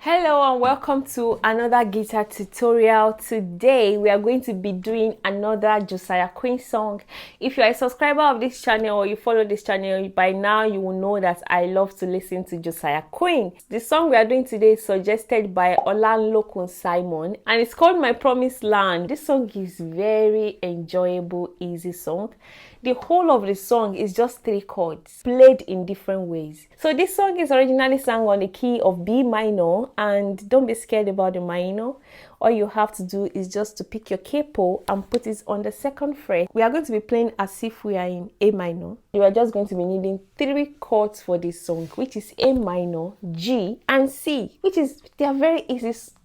Hello and welcome to another guitar tutorial. Today we are going to be doing another Josiah Queen song. If you are a subscriber of this channel or you follow this channel, by now you will know that I love to listen to Josiah Queen. The song we are doing today is suggested by Olanlokun Simon and it's called My Promised Land. This song is very enjoyable, easy song. The whole of the song is just 3 chords played in different ways. So this song is originally sung on the key of B minor, and don't be scared about the minor. All you have to do is just to pick your capo and put it on the 2nd fret. We are going to be playing as if we are in A minor. You are just going to be needing 3 chords for this song, which is A minor, G and C, they are very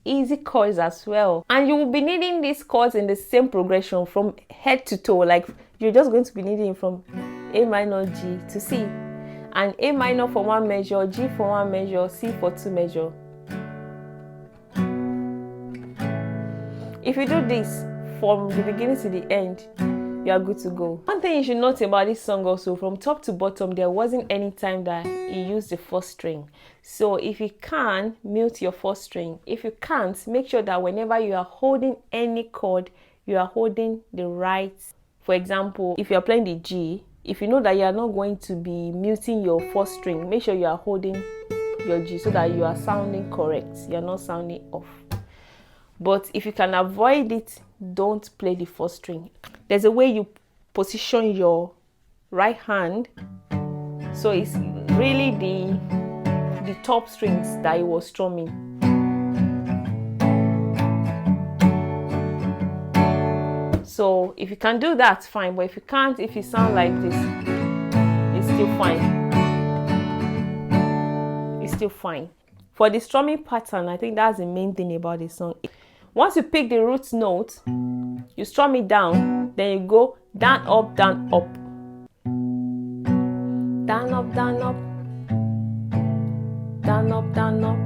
easy chords as well. And you will be needing these chords in the same progression from head to toe. Like you're just going to be needing from A minor, G to C, and A minor for 1 measure, G for 1 measure, C for 2 measure. If you do this from the beginning to the end, you are good to go. One thing you should note about this song also, from top to bottom, there wasn't any time that you used the 4th string. So if you can, mute your 4th string. If you can't, make sure that whenever you are holding any chord, you are holding the right. For example, if you are playing the G, if you know that you are not going to be muting your 4th string, make sure you are holding your G so that you are sounding correct. You are not sounding off. But if you can avoid it, don't play the 4th string. There's a way you position your right hand, so it's really the top strings that you were strumming. So if you can do that, fine. But if you can't, if you sound like this, it's still fine. It's still fine. For the strumming pattern, I think that's the main thing about this song. Once you pick the root note, you strum it down, then you go down, up, down, up. Down, up, down, up. Down, up, down, up.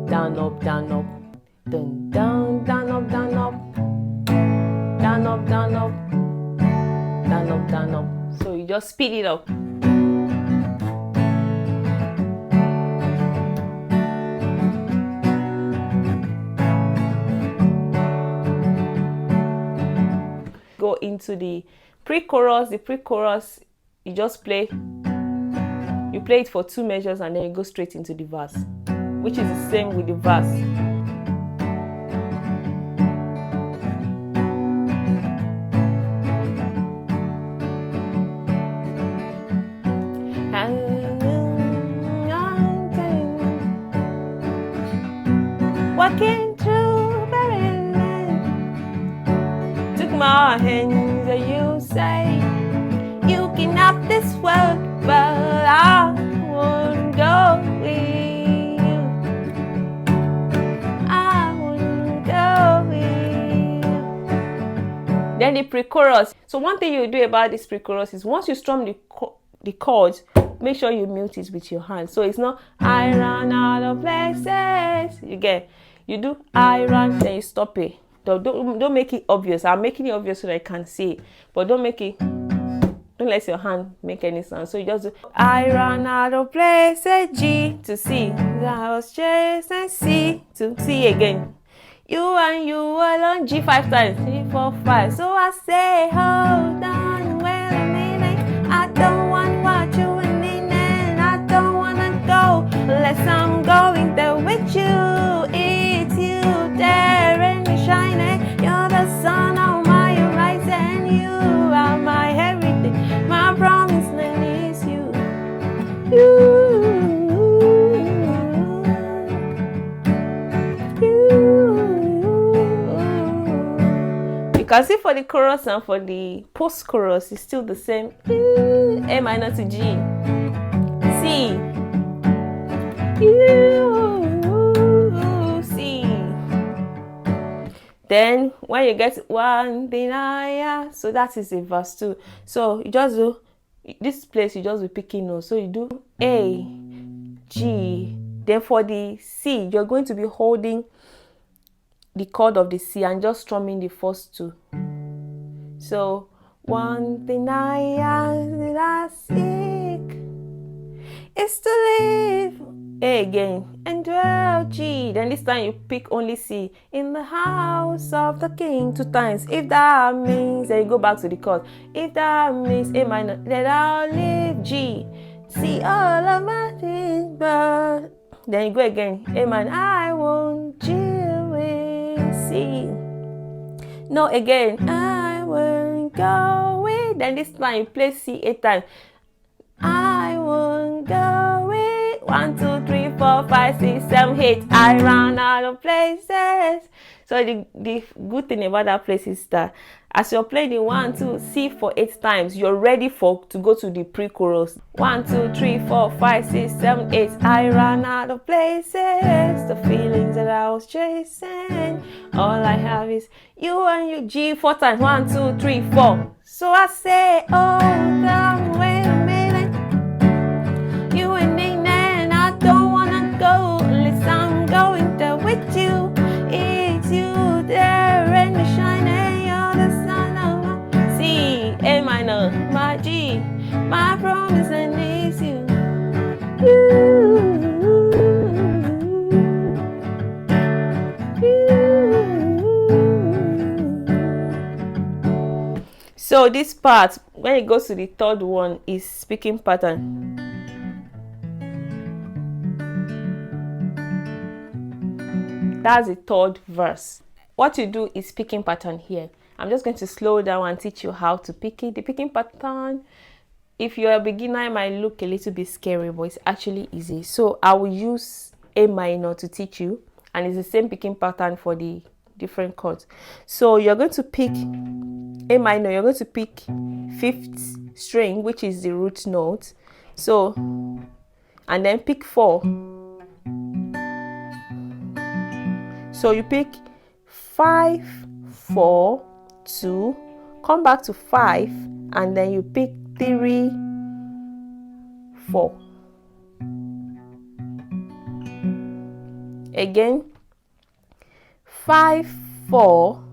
Down, up, down, up. Down, down, down, up, down, up. Down, up, down, up. Down, up, down, up. So you just speed it up. Go into the pre-chorus. The pre-chorus, you just play. You play it for 2 measures and then you go straight into the verse, which is the same with the verse. Walking through barren, took my hands and you say you can have this world, but I won't go with you. I won't go with you. Then the pre-chorus. So one thing you do about this pre-chorus is once you strum the chords, make sure you mute it with your hand. So it's not I ran out of places. You do I run, then you stop it. Don't make it obvious. I'm making it obvious so that I can see it, but don't let your hand make any sound. So you just do I ran out of places, G to C. I was chasing C to C again. You and you alone, G 5 times, 3, 4, 5. So I say hold on, wait a minute. I don't want what you need, and I don't wanna go unless I'm going there with you. It's you there and shining. You're the sun on my horizon. You are my everything. My promised land is you. You can see for the chorus and for the post-chorus, it's still the same. A minor to G, C, C. Then when you get one thing, so that is a verse 2. So you just do this place, you just be picking notes. So you do A, G. Then for the C, you're going to be holding the chord of the C and just strumming the first 2. So one thing I seek is to live A again, and dwell G. Then this time you pick only C. In the house of the king 2 times. If that means, then you go back to the chord. If that means A minor, then I'll leave G. See all of my things, but then you go again. A minor, I won't deal with C. No, again, I won't go with. Then this time you play C 8 times. I won't go with 1, 2, 3, 4, 5, 6, 7, 8. I ran out of places. So the good thing about that place is that as you're playing the 1, 2, C for 8 times, you're ready to go to the pre-chorus. 1, 2, 3, 4, 5, 6, 7, 8. I ran out of places. The feelings that I was chasing. All I have is you and you. G 4 times. 1, 2, 3, 4. So I say, oh, come with me. You and I don't wanna go unless I'm going there with you. It's you there and the shining, you're the sun of my C, A minor, my G, my promise and it's you. So this part, when it goes to the third one, is speaking pattern. That's the third verse. What you do is picking pattern here. I'm just going to slow down and teach you how to pick it. The picking pattern, if you're a beginner, it might look a little bit scary, but it's actually easy. So I will use A minor to teach you, and it's the same picking pattern for the different chords. So you're going to pick A minor, you're going to pick 5th string, which is the root note. So, and then pick 4. So you pick 5, 4, 2, come back to 5, and then you pick 3, 4. Again, 5, 4,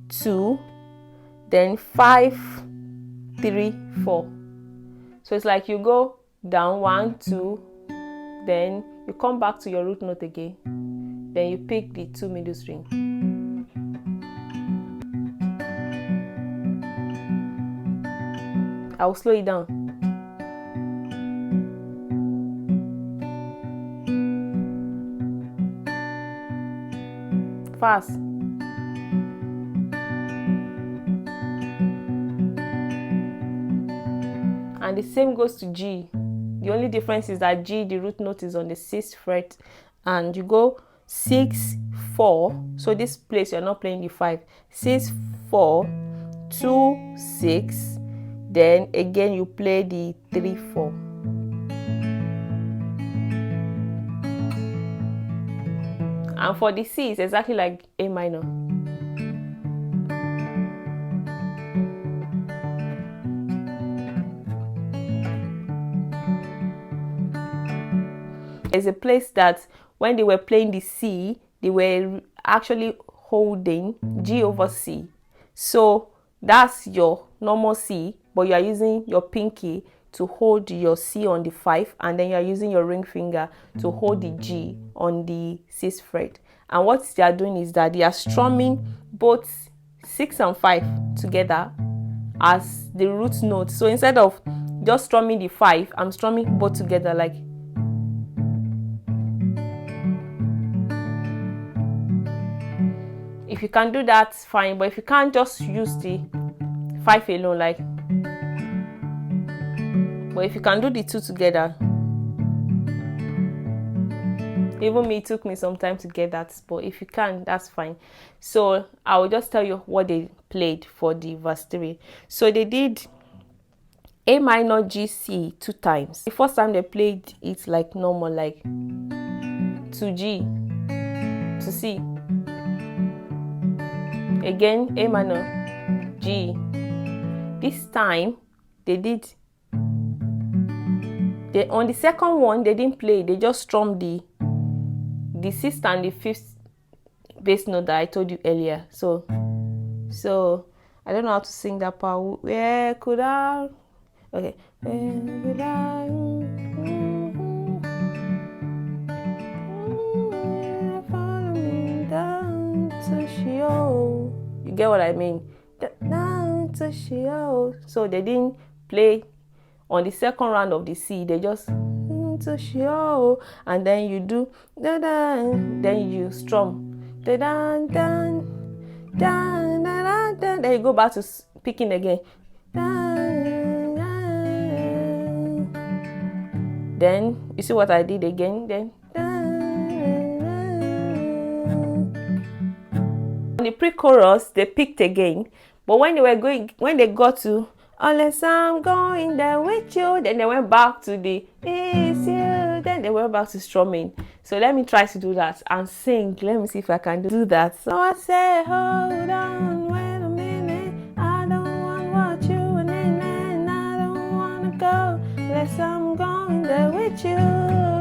2, then 5, 3, 4. So it's like you go down 1, 2, then you come back to your root note again. Then you pick the 2 middle string. I will slow it down. Fast. And the same goes to G. The only difference is that G, the root note is on the 6th fret, and you go 6, 4. So this place you're not playing the 5. 6, 4, 2, 6. Then again you play the 3, 4. And for the C, it's exactly like A minor. There's a place that when they were playing the C, they were actually holding G over C. So that's your normal C, but you are using your pinky to hold your C on the 5, and then you are using your ring finger to hold the G on the 6th fret. And what they are doing is that they are strumming both 6 and 5 together as the root note. So instead of just strumming the 5, I'm strumming both together like. If you can do that, fine, but if you can't, just use the 5 alone, like. But if you can do the 2 together, even me, it took me some time to get that, but if you can, that's fine. So I will just tell you what they played for the verse 3. So they did A minor, G, C 2 times. The first time they played it like normal, like to G, to C. Again, A minor, G. This time they did. On the second one, they didn't play. They just strummed the 6th and the 5th bass note that I told you earlier. So I don't know how to sing that part. Where could I? Okay. Where could I? get what I mean? So they didn't play on the second round of the C. They just and then you do then you strum then you go back to picking again. Then you see what I did again. Then on the pre-chorus they picked again, but when they got to unless I'm going there with you, then they went back to the it's you, then they went back to strumming. So let me try to do that and sing. Let me see if I can do that. So I say, hold on, wait a minute, I don't want what you and then I don't want to go unless I'm going there with you.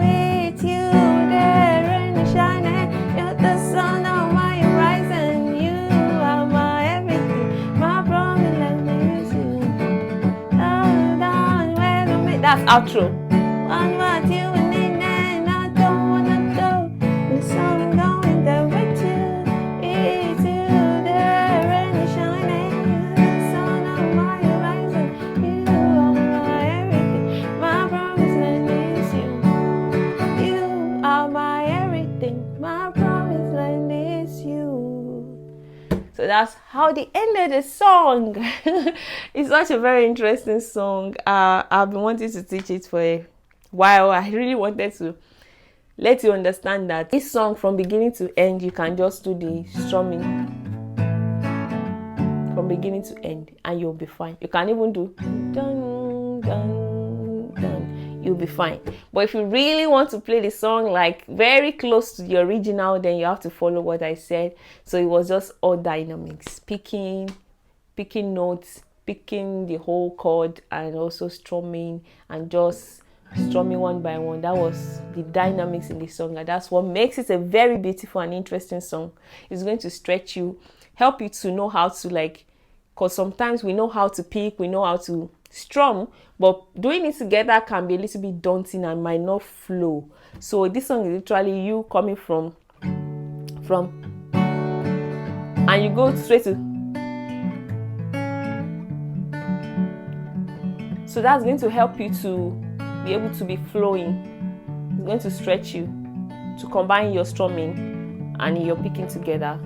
It's you there in the shining, you're the sun on my horizon, you are my everything, my promise, let me use you. Hold on, wait a minute. That's outro. One what you and then I don't wanna go unless I'm going there with you. It's you there in the shining, you're the sun on my horizon, you are my everything, my promise, let me use you. You are my everything, my promise, let me use you. So that's how the end of the song. It's such a very interesting song. I've been wanting to teach it for a while. I really wanted to let you understand that this song from beginning to end, you can just do the strumming from beginning to end and you'll be fine. You can even do dun dun dun, you'll be fine. But if you really want to play the song like very close to the original, then you have to follow what I said. So it was just all dynamics, picking notes, picking the whole chord, and also strumming and just strumming one by one. That was the dynamics in the song, and that's what makes it a very beautiful and interesting song. It's going to stretch you, help you to know how to because sometimes we know how to pick, we know how to strum, but doing it together can be a little bit daunting and might not flow. So this song is literally you coming from and you go straight to. So that's going to help you to be able to be flowing. It's going to stretch you to combine your strumming and your picking together.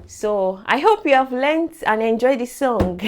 So I hope you have learned and enjoyed this song.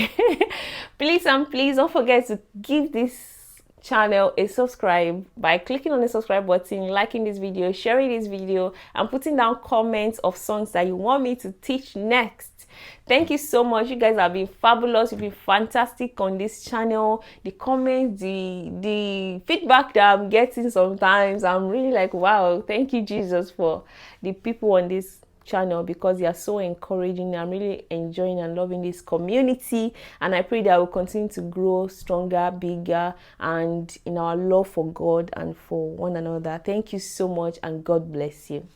Please don't forget to give this channel a subscribe by clicking on the subscribe button, liking this video, sharing this video, and putting down comments of songs that you want me to teach next. Thank you so much. You guys have been fabulous. You've been fantastic on this channel. The comments, the feedback that I'm getting sometimes, I'm really like, wow, thank you, Jesus, for the people on this channel, because they are so encouraging. I'm really enjoying and loving this community, and I pray that we'll continue to grow stronger, bigger, and in our love for God and for one another. Thank you so much, and God bless you.